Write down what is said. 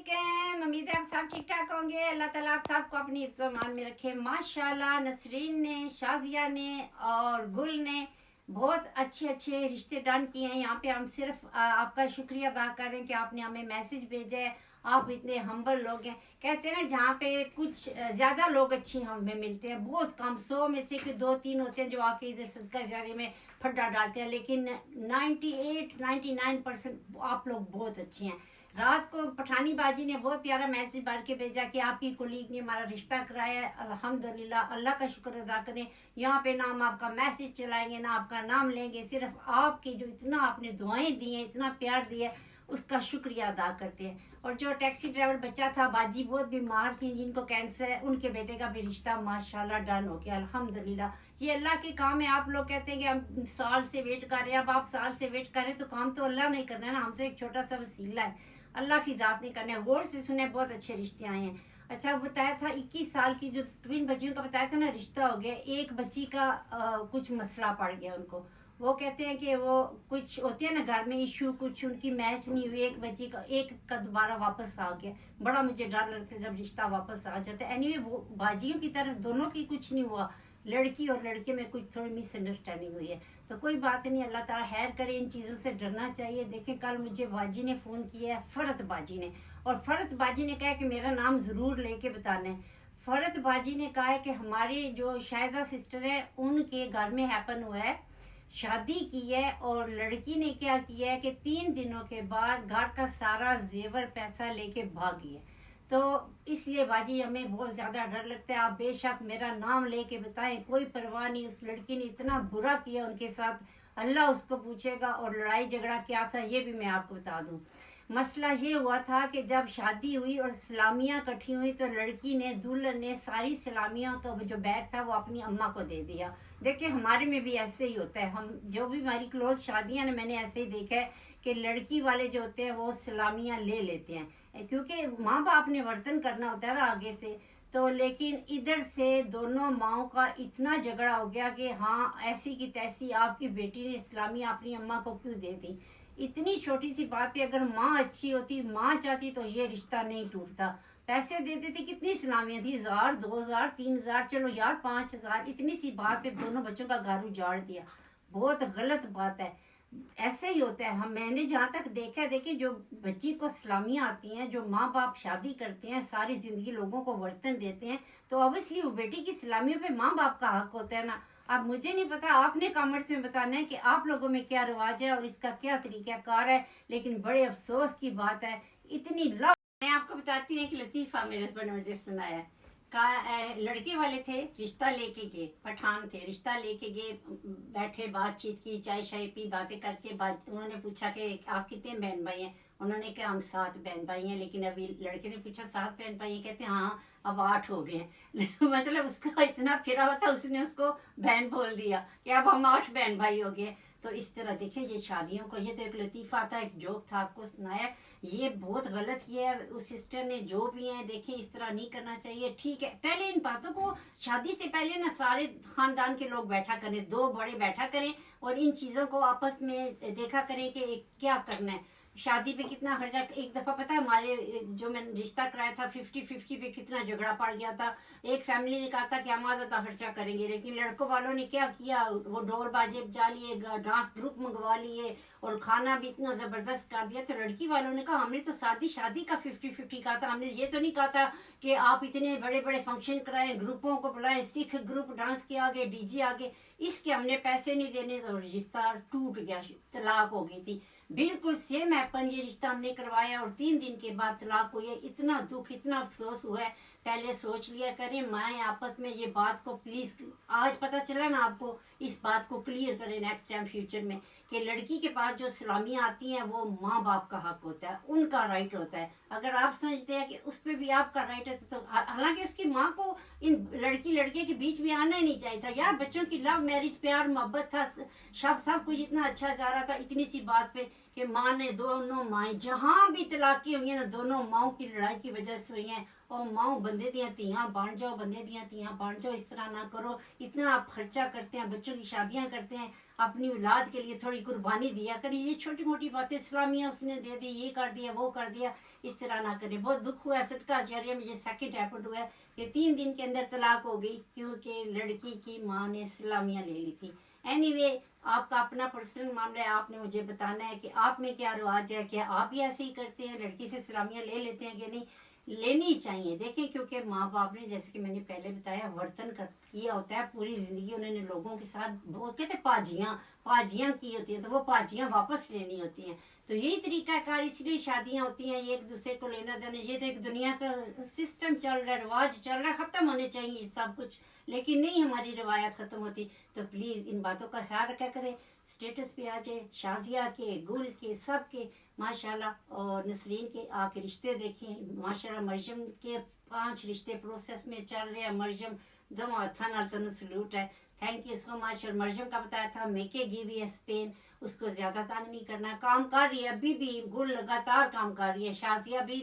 वालेकुम। उम्मीद है आप सब ठीक ठाक होंगे। अल्लाह ताला आप सबको अपनी हिफ्ज़ मान में रखे। माशाल्लाह नसरीन ने, शाजिया ने और गुल ने बहुत अच्छे अच्छे रिश्ते डन किए हैं। यहाँ पे हम सिर्फ आपका शुक्रिया अदा करें कि आपने हमें मैसेज भेजा है। आप इतने हम्बल लोग हैं। कहते हैं ना जहाँ पे कुछ ज़्यादा लोग अच्छे हमें मिलते हैं, बहुत कम 100 में से कि 2-3 होते हैं जो आके इधर सदका जारी में फड्डा डालते हैं, लेकिन 98-99% आप लोग बहुत अच्छे हैं। रात को पठानी बाजी ने बहुत प्यारा मैसेज भर के भेजा कि आपकी कोलीग ने हमारा रिश्ता कराया है। अल्हम्दुलिल्लाह, अल्लाह का शुक्र अदा करें। यहाँ पे ना हम आपका मैसेज चलाएंगे ना आपका नाम लेंगे, सिर्फ आपकी जो इतना आपने दुआएं दी हैं, इतना प्यार दिया है, उसका शुक्रिया अदा करते हैं। और जो टैक्सी ड्राइवर बच्चा था, बाजी बहुत बीमार थी, जिनको कैंसर है, उनके बेटे का भी रिश्ता माशाल्लाह डन हो गया अल्हम्दुलिल्लाह। ये अल्लाह के काम है। आप लोग कहते हैं कि हम साल से वेट कर रहे हैं। अब आप साल से वेट कर रहे हैं तो काम तो अल्लाह नहीं करना है ना, हम तो एक छोटा सा वसीला है, अल्लाह की ज़ात नहीं करना है। गौर से सुने, बहुत अच्छे रिश्ते आए हैं। अच्छा बताया था 21 साल की जो ट्विन बच्चियों का बताया था ना, रिश्ता हो गया। एक बच्ची का कुछ मसला पड़ गया उनको। वो कहते हैं कि वो कुछ होते हैं ना घर में इशू, कुछ उनकी मैच नहीं हुई। एक बच्ची का एक का दोबारा वापस आ गया। बड़ा मुझे डर लगता है जब रिश्ता वापस आ जाता है। एनीवे वो बाजियों की तरफ दोनों की कुछ नहीं हुआ, लड़की और लड़के में कुछ थोड़ी मिसअंडरस्टैंडिंग हुई है, तो कोई बात नहीं, अल्लाह ताला खैर करे। इन चीज़ों से डरना चाहिए। देखें कल मुझे बाजी ने फ़ोन किया है, फ़रत बाजी ने, और फ़रत बाजी ने कहा कि मेरा नाम ज़रूर लेके बताना है। फ़रत बाजी ने कहा है कि हमारी जो शायदा सिस्टर है, उनके घर में हैपन हुआ है, शादी की है, और लड़की ने क्या किया है कि 3 दिनों के बाद घर का सारा जेवर पैसा लेके भागी है। तो इसलिए बाजी हमें बहुत ज़्यादा डर लगता है। आप बेशक मेरा नाम लेके बताएं, कोई परवाह नहीं। उस लड़की ने इतना बुरा किया उनके साथ, अल्लाह उसको पूछेगा। और लड़ाई झगड़ा क्या था ये भी मैं आपको बता दूं। मसला ये हुआ था कि जब शादी हुई और सलामियाँ इकट्ठी हुई, तो लड़की ने, दुल्हन ने सारी सलामियाँ का जो बैग था वो अपनी अम्मा को दे दिया। देखिए हमारे में भी ऐसे ही होता है। हम जो भी हमारी क्लोज शादियाँ ने, मैंने ऐसे ही देखा है कि लड़की वाले जो होते हैं वो सलामियाँ ले लेते हैं, क्योंकि माँ बाप ने वर्तन करना होता है ना आगे से। तो लेकिन इधर से दोनों माओं का इतना झगड़ा हो गया कि हाँ ऐसी की तैसी आपकी बेटी ने इस्लामिया अपनी अम्मा को क्यों दे दी। इतनी छोटी सी बात पे अगर माँ अच्छी होती, माँ चाहती, तो ये रिश्ता नहीं टूटता। पैसे दे देते, कितनी इस्लामियाँ थी, 1000, 2000, 3000, चलो यार 5000, इतनी सी बात पे दोनों बच्चों का घर उजाड़ दिया। बहुत गलत बात है। ऐसे ही होता है। हम, मैंने जहाँ तक देखा है, देखिए जो बच्ची को सलामियाँ आती हैं, जो माँ बाप शादी करते हैं, सारी ज़िंदगी लोगों को वर्तन देते हैं, तो ऑब्वियसली वो बेटी की सलामियों पे माँ बाप का हक होता है ना। अब मुझे नहीं पता, आपने कमेंट्स में बताना है कि आप लोगों में क्या रिवाज है और इसका क्या तरीक़ाकार है। लेकिन बड़े अफसोस की बात है, इतनी लव। मैं आपको बताती हूँ एक लतीफ़ा मेरे हस्बैंड ने मुझे सुनाया। लड़के वाले थे, रिश्ता लेके गए, पठान थे, रिश्ता लेके गए, बैठे, बातचीत की, चाय शाय पी, बातें करके उन्होंने पूछा कि आप कितने बहन भाई हैं। उन्होंने कहा हम 7 बहन भाई हैं। लेकिन अभी लड़के ने पूछा 7 बहन भाई हैं, कहते हैं हाँ अब 8 हो गए मतलब उसका इतना फिरा हुआ था, उसने उसको बहन बोल दिया कि अब हम 8 बहन भाई हो गए। तो इस तरह देखें ये शादियों को, ये तो एक लतीफ़ा था, एक जोक था, आपको सुनाया। ये बहुत गलत किया है उस सिस्टर ने, जो भी है। देखें इस तरह नहीं करना चाहिए। ठीक है, पहले इन बातों को शादी से पहले ना सारे खानदान के लोग बैठा करें, 2 बड़े बैठा करें, और इन चीज़ों को आपस में देखा करें कि क्या करना है। शादी पे कितना खर्चा, एक दफ़ा पता है हमारे जो मैंने रिश्ता कराया था 50-50 पे कितना झगड़ा पड़ गया था। एक फैमिली ने कहा था कि हम आधा खर्चा करेंगे, लेकिन लड़कों वालों ने क्या किया, वो ढोल बाजे बजा लिए, डांस ग्रुप मंगवा लिए, और खाना भी इतना ज़बरदस्त कर दिया। तो लड़की वालों ने कहा हमने तो शादी का 50-50 कहा था, हमने ये तो नहीं कहा था कि आप इतने बड़े बड़े फंक्शन कराएं, ग्रुपों को बुलाएं, सिख ग्रुप डांस के आगे, डीजे आगे, इसके हमने पैसे नहीं देने। तो रिश्ता टूट गया, तलाक हो गई थी। बिल्कुल सेम हैपन, ये रिश्ता हमने करवाया और 3 दिन के बाद तलाक हुई है। इतना दुख, इतना अफसोस हुआ है। पहले सोच लिया करें माएँ आपस में, ये बात को प्लीज़, आज पता चला ना आपको, इस बात को क्लियर करें नेक्स्ट टाइम फ्यूचर में, कि लड़की के पास जो सलामियाँ आती हैं वो माँ बाप का हक होता है, उनका राइट होता है। अगर आप समझते हैं कि उस पर भी आपका राइट है, तो हालांकि उसकी माँ को इन लड़की लड़के के बीच में आना ही नहीं चाहिए था यार। बच्चों की लव मैरिज, प्यार मोहब्बत था, सब कुछ इतना अच्छा जा रहा था, इतनी सी बात पे कि माँ ने, दोनों माएँ जहाँ भी तलाक़ें हुई हैं ना, दोनों माओं की लड़ाई की वजह से हुई हैं। اور ماؤں بندے دیاں تیاں بن جاؤ، بندے دیاں تیاں بن جاؤ، اس طرح نہ کرو. اتنا آپ خرچہ کرتے ہیں، بچوں کی شادیاں کرتے ہیں، اپنی اولاد کے لیے تھوڑی قربانی دیا کریں. یہ چھوٹی موٹی باتیں اسلامیہ اس نے دے دی، یہ کر دیا وہ کر دیا، اس طرح نہ کریں. بہت دکھ ہوا ہے. صدقہ جاریہ میں یہ سیکنڈ ایپڈ ہوا ہے کہ 3 دن کے اندر طلاق ہو گئی کیونکہ لڑکی کی ماں نے اسلامیہ لے لی تھی. اینی وے آپ کا اپنا پرسنل معاملہ ہے، آپ نے مجھے بتانا ہے کہ آپ میں کیا رواج ہے، کیا آپ بھی ایسے ہی کرتے ہیں، لڑکی سے اسلامیہ لے لیتے ہیں کہ نہیں. لینی چاہیے. دیکھیں کیونکہ ماں باپ نے جیسے کہ میں نے پہلے بتایا ورتن کیا ہوتا ہے پوری زندگی، انہوں نے لوگوں کے ساتھ وہ کہتے ہیں پاجیاں کی ہوتی ہیں، تو وہ پاجیاں واپس لینی ہوتی ہیں. تو یہی طریقہ کار، اس لیے شادیاں ہوتی ہیں، یہ ایک دوسرے کو لینا دینا. یہ تو ایک دنیا کا سسٹم چل رہا ہے، رواج چل رہا ہے، ختم ہونے چاہیے سب کچھ، لیکن نہیں ہماری روایت ختم ہوتی. تو پلیز ان باتوں کا خیال رکھا کریں. اسٹیٹس پہ آ جائے شازیہ کے، گل کے، سب کے ماشاءاللہ، اور نسرین کے آ کے رشتے دیکھیں ماشاءاللہ. مریم کے 5 رشتے پروسیس میں چل رہے ہیں. مریم دونوں ہاتھوں نال تمہیں سلوٹ ہے. تھینک یو سو مچ. اور مریم کا بتایا تھا میکے گیوی ہے اسپین، اس کو زیادہ تنگ نہیں کرنا. کام کر رہی ہے ابھی بھی، گل لگاتار کام کر رہی ہے. شازیہ بھی